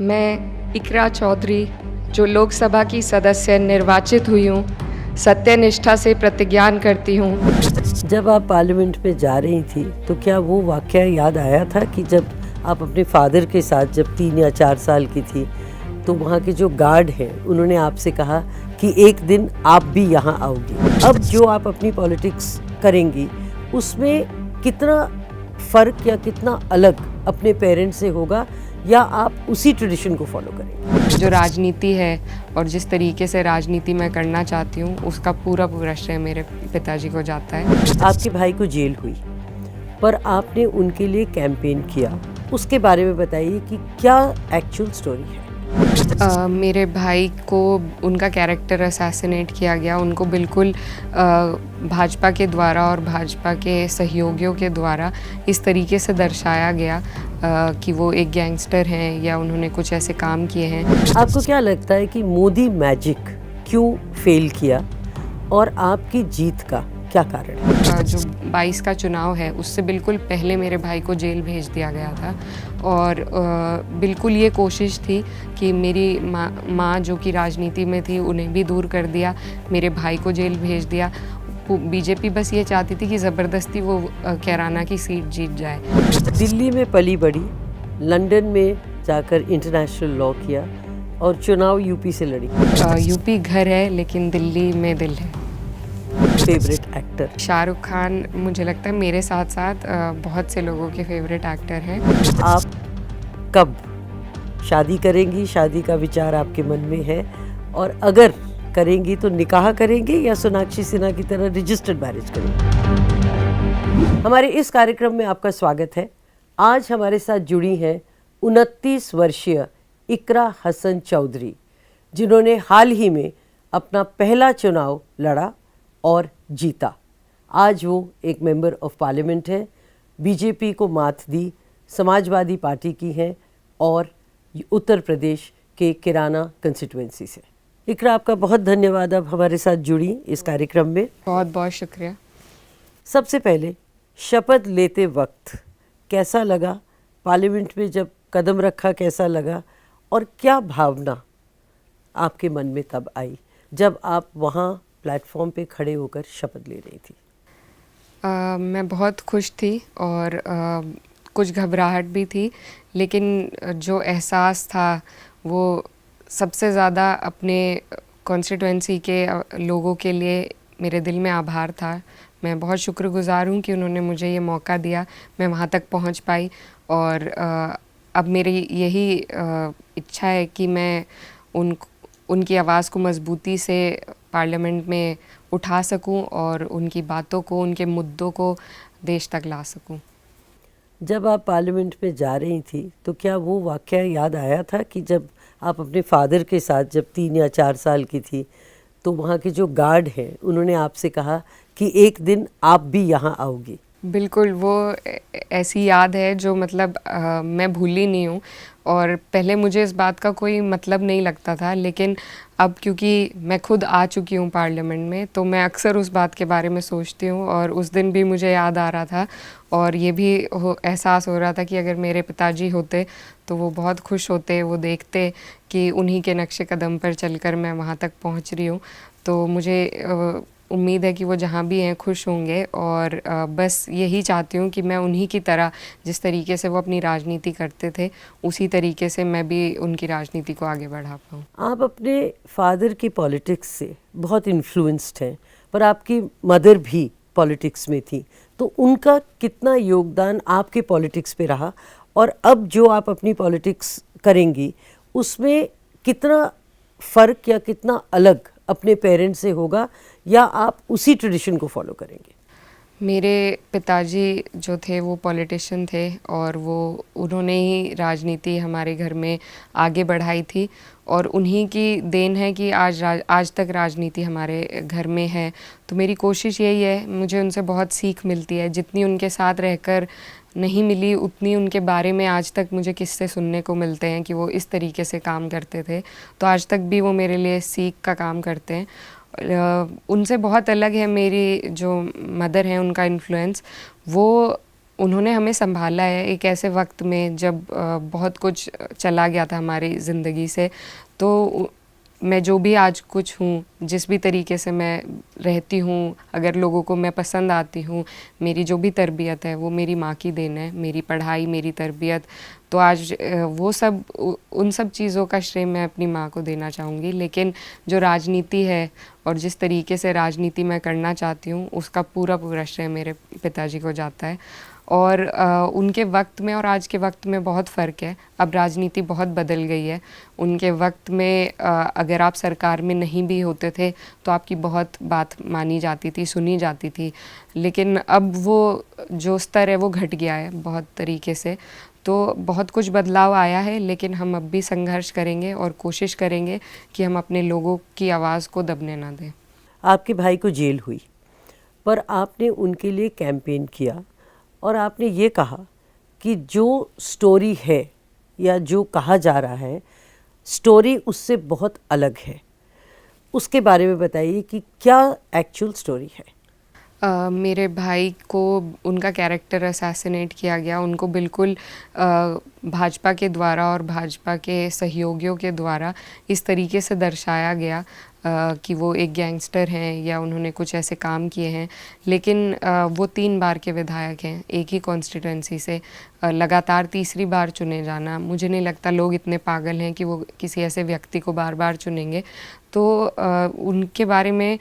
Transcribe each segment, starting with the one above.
मैं इकरा चौधरी, जो लोकसभा की सदस्य निर्वाचित हुई हूँ, सत्यनिष्ठा से प्रतिज्ञान करती हूँ। जब आप पार्लियामेंट में जा रही थी तो क्या वो वाक़या याद आया था कि जब आप अपने फादर के साथ जब 3 या 4 साल की थी तो वहाँ के जो गार्ड हैं उन्होंने आपसे कहा कि एक दिन आप भी यहाँ आओगी। अब जो आप अपनी पॉलिटिक्स करेंगी उसमें कितना फ़र्क या कितना अलग अपने पेरेंट्स से होगा, या आप उसी ट्रेडिशन को फॉलो करेंगे? जो राजनीति है और जिस तरीके से राजनीति मैं करना चाहती हूँ, उसका पूरा श्रेय मेरे पिताजी को जाता है। आपके भाई को जेल हुई पर आपने उनके लिए कैंपेन किया, उसके बारे में बताइए कि क्या एक्चुअल स्टोरी है? मेरे भाई को उनका कैरेक्टर असैसिनेट किया गया। उनको बिल्कुल भाजपा के द्वारा और भाजपा के सहयोगियों के द्वारा इस तरीके से दर्शाया गया कि वो एक गैंगस्टर हैं या उन्होंने कुछ ऐसे काम किए हैं। आपको क्या लगता है कि मोदी मैजिक क्यों फेल किया और आपकी जीत का क्या कारण है? जो 22 का चुनाव है उससे बिल्कुल पहले मेरे भाई को जेल भेज दिया गया था और बिल्कुल ये कोशिश थी कि मेरी माँ जो कि राजनीति में थी उन्हें भी दूर कर दिया, मेरे भाई को जेल भेज दिया। बीजेपी बस ये चाहती थी कि ज़बरदस्ती वो कैराना की सीट जीत जाए। दिल्ली में पली बड़ी, लंदन में जाकर इंटरनेशनल लॉ किया और चुनाव यूपी से लड़ी। यूपी घर है लेकिन दिल्ली में दिल है। Favourite actor? शाहरुख खान मुझे लगता है मेरे साथ साथ बहुत से लोगों के फेवरेट एक्टर हैं। आप कब शादी करेंगी? शादी का विचार आपके मन में है? और अगर करेंगी तो निकाह करेंगी या सोनाक्षी सिन्हा की तरह रजिस्टर्ड मैरिज करेंगी? हमारे इस कार्यक्रम में आपका स्वागत है। आज हमारे साथ जुड़ी हैं 29 वर्षीय इकरा हसन चौधरी, जिन्होंने हाल ही में अपना पहला चुनाव लड़ा और जीता। आज वो एक मेंबर ऑफ पार्लियामेंट है, बीजेपी को मात दी, समाजवादी पार्टी की हैं और उत्तर प्रदेश के किराना कंस्टिट्यूएंसी से। इकरा, आपका बहुत धन्यवाद आप हमारे साथ जुड़ी इस कार्यक्रम में। बहुत बहुत शुक्रिया। सबसे पहले शपथ लेते वक्त कैसा लगा? पार्लियामेंट में जब कदम रखा कैसा लगा? और क्या भावना आपके मन में तब आई जब आप वहाँ प्लेटफॉर्म पे खड़े होकर शपथ ले रही थी? मैं बहुत खुश थी और कुछ घबराहट भी थी, लेकिन जो एहसास था वो सबसे ज़्यादा अपने कॉन्स्टिट्यूएंसी के लोगों के लिए मेरे दिल में आभार था। मैं बहुत शुक्रगुज़ार हूँ कि उन्होंने मुझे ये मौका दिया, मैं वहाँ तक पहुँच पाई और अब मेरी यही इच्छा है कि मैं उनकी आवाज़ को मजबूती से पार्लियामेंट में उठा सकूं और उनकी बातों को, उनके मुद्दों को देश तक ला सकूं। जब आप पार्लियामेंट में जा रही थी तो क्या वो वाक़या याद आया था कि जब आप अपने फादर के साथ जब 3 या 4 साल की थी तो वहाँ के जो गार्ड हैं उन्होंने आपसे कहा कि एक दिन आप भी यहाँ आओगी? बिल्कुल, वो ऐसी याद है जो मतलब मैं भूली नहीं हूँ और पहले मुझे इस बात का कोई मतलब नहीं लगता था, लेकिन अब क्योंकि मैं खुद आ चुकी हूँ पार्लियामेंट में तो मैं अक्सर उस बात के बारे में सोचती हूँ और उस दिन भी मुझे याद आ रहा था और ये भी एहसास हो रहा था कि अगर मेरे पिताजी होते तो वो बहुत खुश होते, वो देखते कि उन्हीं के नक्शे कदम पर चलकर मैं वहाँ तक पहुँच रही हूँ। तो मुझे उम्मीद है कि वो जहाँ भी हैं खुश होंगे और बस यही चाहती हूँ कि मैं उन्हीं की तरह जिस तरीके से वो अपनी राजनीति करते थे उसी तरीके से मैं भी उनकी राजनीति को आगे बढ़ा पाऊँ। आप अपने फादर की पॉलिटिक्स से बहुत इन्फ्लुएंस्ड हैं, पर आपकी मदर भी पॉलिटिक्स में थी, तो उनका कितना योगदान आपके पॉलिटिक्स पे रहा और अब जो आप अपनी पॉलिटिक्स करेंगी उसमें कितना फ़र्क या कितना अलग अपने पेरेंट्स से होगा, या आप उसी ट्रेडिशन को फॉलो करेंगे? मेरे पिताजी जो थे वो पॉलिटिशियन थे और उन्होंने ही राजनीति हमारे घर में आगे बढ़ाई थी और उन्हीं की देन है कि आज तक राजनीति हमारे घर में है। तो मेरी कोशिश यही है, मुझे उनसे बहुत सीख मिलती है, जितनी उनके साथ रहकर नहीं मिली उतनी उनके बारे में आज तक मुझे किस्से सुनने को मिलते हैं कि वो इस तरीके से काम करते थे। तो आज तक भी वो मेरे लिए सीख का काम करते हैं। उनसे बहुत अलग है मेरी जो मदर हैं, उनका इन्फ्लुएंस वो उन्होंने हमें संभाला है एक ऐसे वक्त में जब बहुत कुछ चला गया था हमारी ज़िंदगी से। तो मैं जो भी आज कुछ हूँ, जिस भी तरीके से मैं रहती हूँ, अगर लोगों को मैं पसंद आती हूँ, मेरी जो भी तरबियत है वो मेरी माँ की देन है, मेरी पढ़ाई, मेरी तरबियत। तो आज वो सब उन सब चीज़ों का श्रेय मैं अपनी माँ को देना चाहूँगी। लेकिन जो राजनीति है और जिस तरीके से राजनीति मैं करना चाहती हूँ, उसका पूरा पूरा श्रेय मेरे पिताजी को जाता है। और उनके वक्त में और आज के वक्त में बहुत फ़र्क है। अब राजनीति बहुत बदल गई है। उनके वक्त में अगर आप सरकार में नहीं भी होते थे तो आपकी बहुत बात मानी जाती थी, सुनी जाती थी। लेकिन अब वो जो स्तर है वो घट गया है बहुत तरीके से। तो बहुत कुछ बदलाव आया है, लेकिन हम अब भी संघर्ष करेंगे और कोशिश करेंगे कि हम अपने लोगों की आवाज़ को दबने ना दें। आपके भाई को जेल हुई, पर आपने उनके लिए कैंपेन किया और आपने ये कहा कि जो स्टोरी है या जो कहा जा रहा है, स्टोरी उससे बहुत अलग है। उसके बारे में बताइए कि क्या एक्चुअल स्टोरी है। मेरे भाई को उनका कैरेक्टर असैसिनेट किया गया। उनको बिल्कुल भाजपा के द्वारा और भाजपा के सहयोगियों के द्वारा इस तरीके से दर्शाया गया कि वो एक गैंगस्टर हैं या उन्होंने कुछ ऐसे काम किए हैं। लेकिन वो 3 बार के विधायक हैं एक ही कॉन्स्टिट्यूंसी से। लगातार तीसरी बार चुने जाना, मुझे नहीं लगता लोग इतने पागल हैं कि वो किसी ऐसे व्यक्ति को बार बार चुनेंगे। तो उनके बारे में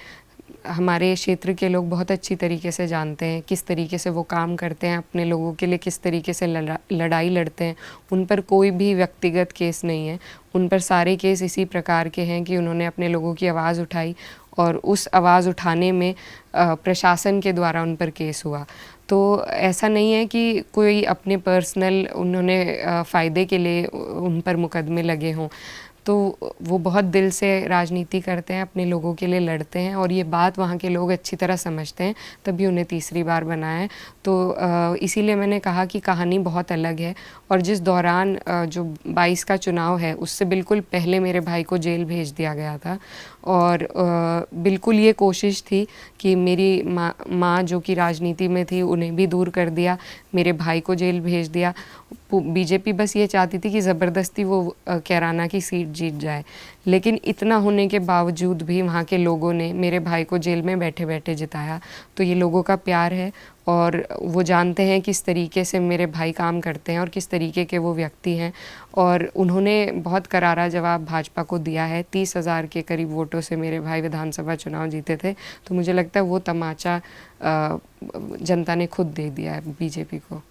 हमारे क्षेत्र के लोग बहुत अच्छी तरीके से जानते हैं किस तरीके से वो काम करते हैं, अपने लोगों के लिए किस तरीके से लड़ाई लड़ते हैं। उन पर कोई भी व्यक्तिगत केस नहीं है, उन पर सारे केस इसी प्रकार के हैं कि उन्होंने अपने लोगों की आवाज़ उठाई और उस आवाज़ उठाने में प्रशासन के द्वारा उन पर केस हुआ। तो ऐसा नहीं है कि कोई अपने पर्सनल उन्होंने फ़ायदे के लिए उन पर मुकदमे लगे हों। तो वो बहुत दिल से राजनीति करते हैं, अपने लोगों के लिए लड़ते हैं और ये बात वहाँ के लोग अच्छी तरह समझते हैं, तभी उन्हें तीसरी बार बनाया है। तो इसीलिए मैंने कहा कि कहानी बहुत अलग है। और जिस दौरान जो 22 का चुनाव है उससे बिल्कुल पहले मेरे भाई को जेल भेज दिया गया था और बिल्कुल ये कोशिश थी कि मेरी माँ जो कि राजनीति में थी उन्हें भी दूर कर दिया, मेरे भाई को जेल भेज दिया। बीजेपी बस ये चाहती थी कि ज़बरदस्ती वो कैराना की सीट जीत जाए। लेकिन इतना होने के बावजूद भी वहाँ के लोगों ने मेरे भाई को जेल में बैठे बैठे जिताया। तो ये लोगों का प्यार है और वो जानते हैं किस तरीके से मेरे भाई काम करते हैं और किस तरीके के वो व्यक्ति हैं। और उन्होंने बहुत करारा जवाब भाजपा को दिया है। 30,000 के करीब वोटों से मेरे भाई विधानसभा चुनाव जीते थे। तो मुझे लगता है वो तमाचा जनता ने खुद दे दिया है बीजेपी को।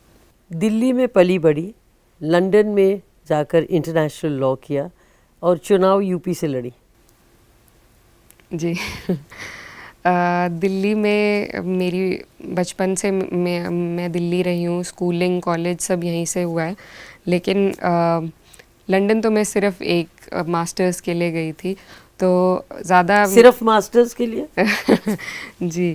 दिल्ली में पली बड़ी, लंदन में जाकर इंटरनेशनल लॉ किया और चुनाव यूपी से लड़ी। जी दिल्ली में मेरी बचपन से मैं दिल्ली रही हूँ, स्कूलिंग कॉलेज सब यहीं से हुआ है। लेकिन लंदन तो मैं सिर्फ एक मास्टर्स के लिए गई थी, तो ज़्यादा सिर्फ मास्टर्स के लिए जी,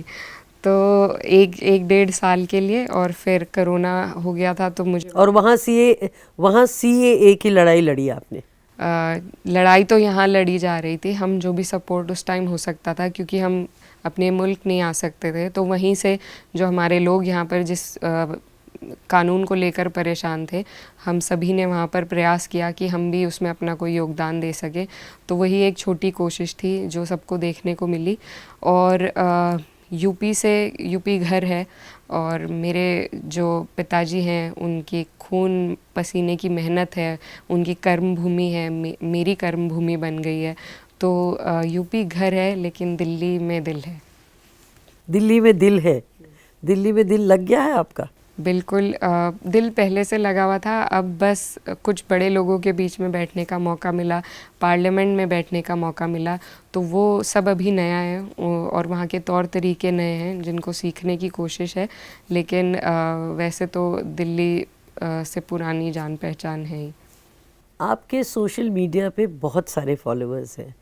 तो एक 1.5 साल के लिए और फिर कोरोना हो गया था तो मुझे। और वहाँ CAA की लड़ाई लड़ी आपने। लड़ाई तो यहाँ लड़ी जा रही थी, हम जो भी सपोर्ट उस टाइम हो सकता था क्योंकि हम अपने मुल्क नहीं आ सकते थे। तो वहीं से जो हमारे लोग यहाँ पर जिस कानून को लेकर परेशान थे, हम सभी ने वहाँ पर प्रयास किया कि हम भी उसमें अपना कोई योगदान दे सके। तो वही एक छोटी कोशिश थी जो सबको देखने को मिली। और यूपी घर है और मेरे जो पिताजी हैं उनकी खून पसीने की मेहनत है, उनकी कर्म भूमि है, मेरी कर्म भूमि बन गई है। तो यूपी घर है लेकिन दिल्ली में दिल है। दिल्ली में दिल है, दिल्ली में दिल लग गया है आपका? बिल्कुल, दिल पहले से लगा हुआ था। अब बस कुछ बड़े लोगों के बीच में बैठने का मौका मिला, पार्लियामेंट में बैठने का मौका मिला, तो वो सब अभी नया है और वहाँ के तौर तरीके नए हैं जिनको सीखने की कोशिश है। लेकिन वैसे तो दिल्ली से पुरानी जान पहचान है ही। आपके सोशल मीडिया पे बहुत सारे फॉलोअर्स हैं।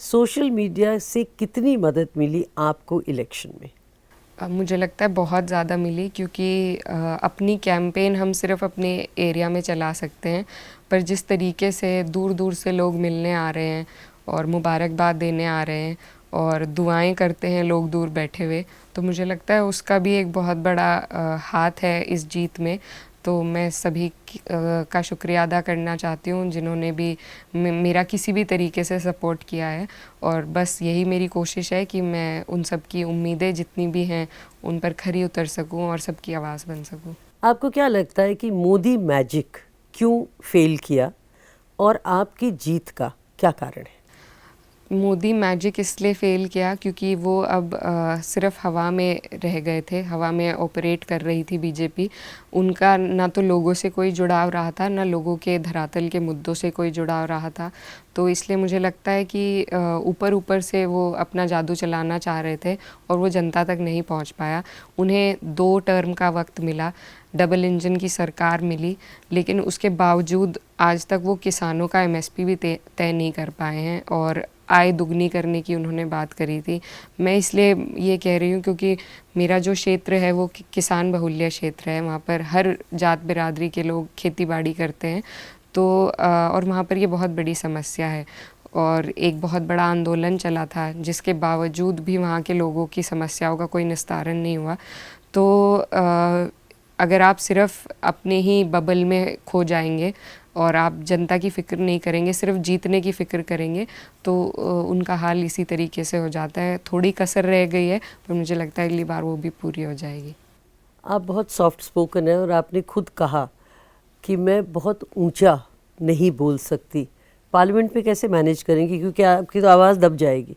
सोशल मीडिया से कितनी मदद मिली आपको इलेक्शन में? मुझे लगता है बहुत ज़्यादा मिली क्योंकि अपनी कैंपेन हम सिर्फ अपने एरिया में चला सकते हैं, पर जिस तरीके से दूर दूर से लोग मिलने आ रहे हैं और मुबारकबाद देने आ रहे हैं और दुआएं करते हैं लोग दूर बैठे हुए, तो मुझे लगता है उसका भी एक बहुत बड़ा हाथ है इस जीत में। तो मैं सभी का शुक्रिया अदा करना चाहती हूँ जिन्होंने भी मेरा किसी भी तरीके से सपोर्ट किया है, और बस यही मेरी कोशिश है कि मैं उन सब की उम्मीदें जितनी भी हैं उन पर खरी उतर सकूँ और सबकी आवाज़ बन सकूँ। आपको क्या लगता है कि मोदी मैजिक क्यों फेल किया और आपकी जीत का क्या कारण है? मोदी मैजिक इसलिए फ़ेल किया क्योंकि वो अब सिर्फ हवा में रह गए थे, हवा में ऑपरेट कर रही थी बीजेपी। उनका ना तो लोगों से कोई जुड़ाव रहा था, ना लोगों के धरातल के मुद्दों से कोई जुड़ाव रहा था। तो इसलिए मुझे लगता है कि ऊपर ऊपर से वो अपना जादू चलाना चाह रहे थे और वो जनता तक नहीं पहुंच पाया। उन्हें 2 टर्म का वक्त मिला, डबल इंजन की सरकार मिली, लेकिन उसके बावजूद आज तक वो किसानों का एमएसपी भी तय नहीं कर पाए हैं, और आय दुगनी करने की उन्होंने बात करी थी। मैं इसलिए ये कह रही हूँ क्योंकि मेरा जो क्षेत्र है वो किसान बहुल्य क्षेत्र है, वहाँ पर हर जात बिरादरी के लोग खेती बाड़ी करते हैं। तो और वहाँ पर ये बहुत बड़ी समस्या है, और एक बहुत बड़ा आंदोलन चला था जिसके बावजूद भी वहाँ के लोगों की समस्याओं का कोई निस्तारण नहीं हुआ। तो अगर आप सिर्फ अपने ही बबल में खो जाएंगे और आप जनता की फ़िक्र नहीं करेंगे, सिर्फ जीतने की फ़िक्र करेंगे, तो उनका हाल इसी तरीके से हो जाता है। थोड़ी कसर रह गई है, पर मुझे लगता है अगली बार वो भी पूरी हो जाएगी। आप बहुत सॉफ्ट स्पोकन है और आपने खुद कहा कि मैं बहुत ऊंचा नहीं बोल सकती। पार्लियामेंट में कैसे मैनेज करेंगी, क्योंकि आपकी तो आवाज़ दब जाएगी।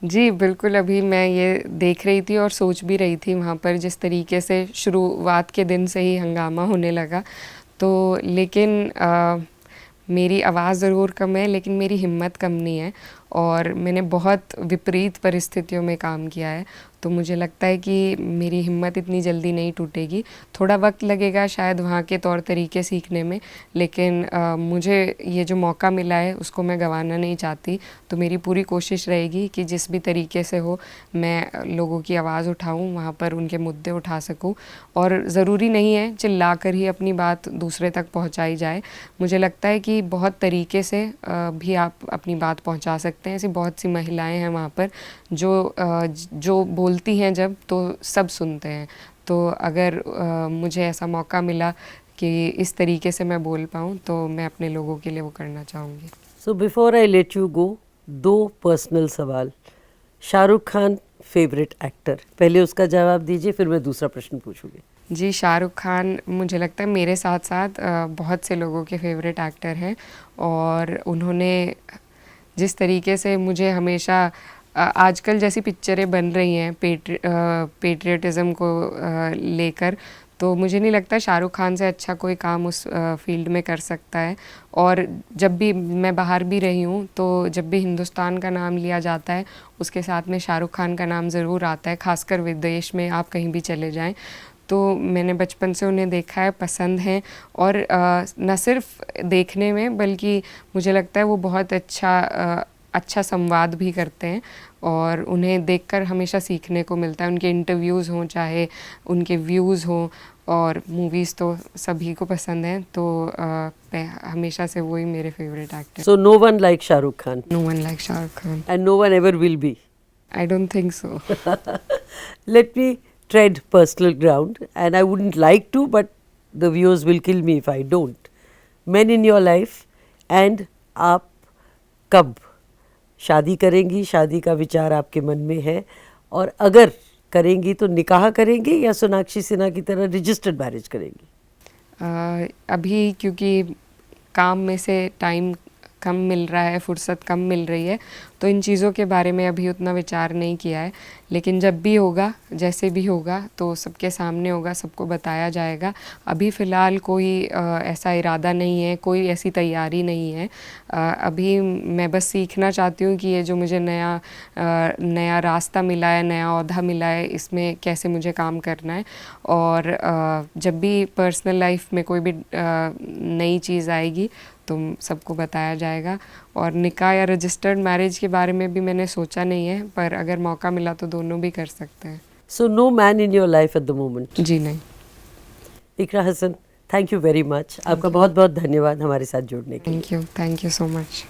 जी बिल्कुल, अभी मैं ये देख रही थी और सोच भी रही थी वहाँ पर जिस तरीके से शुरुआत के दिन से ही हंगामा होने लगा। तो लेकिन मेरी आवाज़ ज़रूर कम है, लेकिन मेरी हिम्मत कम नहीं है, और मैंने बहुत विपरीत परिस्थितियों में काम किया है। तो मुझे लगता है कि मेरी हिम्मत इतनी जल्दी नहीं टूटेगी। थोड़ा वक्त लगेगा शायद वहाँ के तौर तरीके सीखने में, लेकिन मुझे ये जो मौका मिला है उसको मैं गंवाना नहीं चाहती। तो मेरी पूरी कोशिश रहेगी कि जिस भी तरीके से हो मैं लोगों की आवाज़ उठाऊँ, वहाँ पर उनके मुद्दे उठा सकूँ, और ज़रूरी नहीं है चिल्ला कर ही अपनी बात दूसरे तक पहुँचाई जाए। मुझे लगता है कि बहुत तरीके से भी आप अपनी बात पहुँचा सकते हैं। ऐसी बहुत सी महिलाएं हैं वहाँ पर जो बोलती हैं जब, तो सब सुनते हैं। तो अगर मुझे ऐसा मौका मिला कि इस तरीके से मैं बोल पाऊँ, तो मैं अपने लोगों के लिए वो करना चाहूँगी। So before I let you go, 2 personal सवाल। शाहरुख खान फेवरेट एक्टर, पहले उसका जवाब दीजिए, फिर मैं दूसरा प्रश्न पूछूंगी। जी, शाहरुख खान मुझे लगता है मेरे साथ साथ बहुत से लोगों के फेवरेट एक्टर हैं, और उन्होंने जिस तरीके से मुझे हमेशा आजकल जैसी पिक्चरें बन रही हैं पेट्रियटिज़म को लेकर, तो मुझे नहीं लगता शाहरुख खान से अच्छा कोई काम उस फील्ड में कर सकता है। और जब भी मैं बाहर भी रही हूँ, तो जब भी हिंदुस्तान का नाम लिया जाता है उसके साथ में शाहरुख खान का नाम ज़रूर आता है, खासकर विदेश में आप कहीं भी चले जाएं। तो मैंने बचपन से उन्हें देखा है, पसंद हैं, और न सिर्फ देखने में बल्कि मुझे लगता है वो बहुत अच्छा संवाद भी करते हैं, और उन्हें देखकर हमेशा सीखने को मिलता है। उनके इंटरव्यूज़ हों, चाहे उनके व्यूज़ हों, और मूवीज़ तो सभी को पसंद हैं। तो हमेशा से वही मेरे favourite actor. So no one like Shahrukh Khan? No one like Shahrukh Khan, and no one ever will be? I don't think so. Let me tread personal ground, and I wouldn't like to, but the viewers will kill me if I don't. Men in your life, and आप कब शादी करेंगी? शादी का विचार आपके मन में है, और अगर करेंगी तो निकाह करेंगी या सोनाक्षी सिन्हा की तरह रजिस्टर्ड मैरिज करेंगी? अभी क्योंकि काम में से टाइम कम मिल रहा है, फुर्सत कम मिल रही है, तो इन चीज़ों के बारे में अभी उतना विचार नहीं किया है। लेकिन जब भी होगा, जैसे भी होगा, तो सबके सामने होगा, सबको बताया जाएगा। अभी फ़िलहाल कोई ऐसा इरादा नहीं है, कोई ऐसी तैयारी नहीं है। अभी मैं बस सीखना चाहती हूँ कि ये जो मुझे नया रास्ता मिला है, नया ओहदा मिला है, इसमें कैसे मुझे काम करना है। और जब भी पर्सनल लाइफ में कोई भी नई चीज़ आएगी तो सबको बताया जाएगा। और निकाह या रजिस्टर्ड मैरिज के बारे में भी मैंने सोचा नहीं है, पर अगर मौका मिला तो दोनों भी कर सकते हैं। So no man in your life at the moment? जी नहीं। Iqra Hasan, thank you very much. आपका बहुत बहुत धन्यवाद हमारे साथ जुड़ने के लिए। Thank you so much.